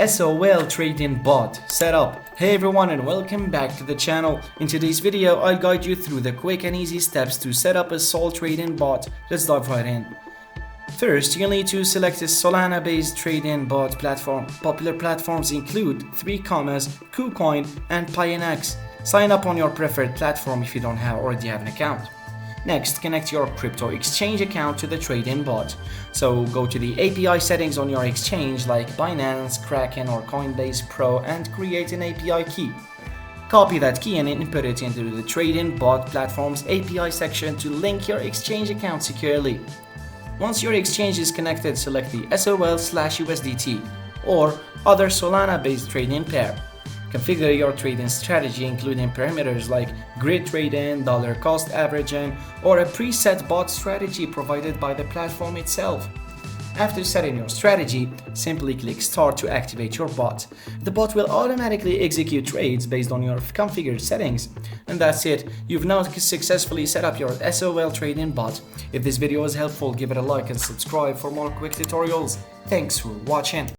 SOL trading bot setup. Hey everyone and welcome back to the channel. In today's video I'll guide you through the quick and easy steps to set up a SOL trading bot. Let's dive right in. First, you'll need to select a Solana based trading bot platform. Popular platforms include 3commas, KuCoin and Pionex. Sign up on your preferred platform if you don't already have an account. Next, connect your crypto exchange account to the trading bot. So go to the API settings on your exchange like Binance, Kraken or Coinbase Pro and create an API key. Copy that key and input it into the trading bot platform's API section to link your exchange account securely. Once your exchange is connected, select the SOL/USDT or other Solana-based trading pair. Configure your trading strategy including parameters like grid trading, dollar cost averaging, or a preset bot strategy provided by the platform itself. After setting your strategy, simply click Start to activate your bot. The bot will automatically execute trades based on your configured settings. And that's it, you've now successfully set up your SOL trading bot. If this video was helpful, give it a like and subscribe for more quick tutorials. Thanks for watching.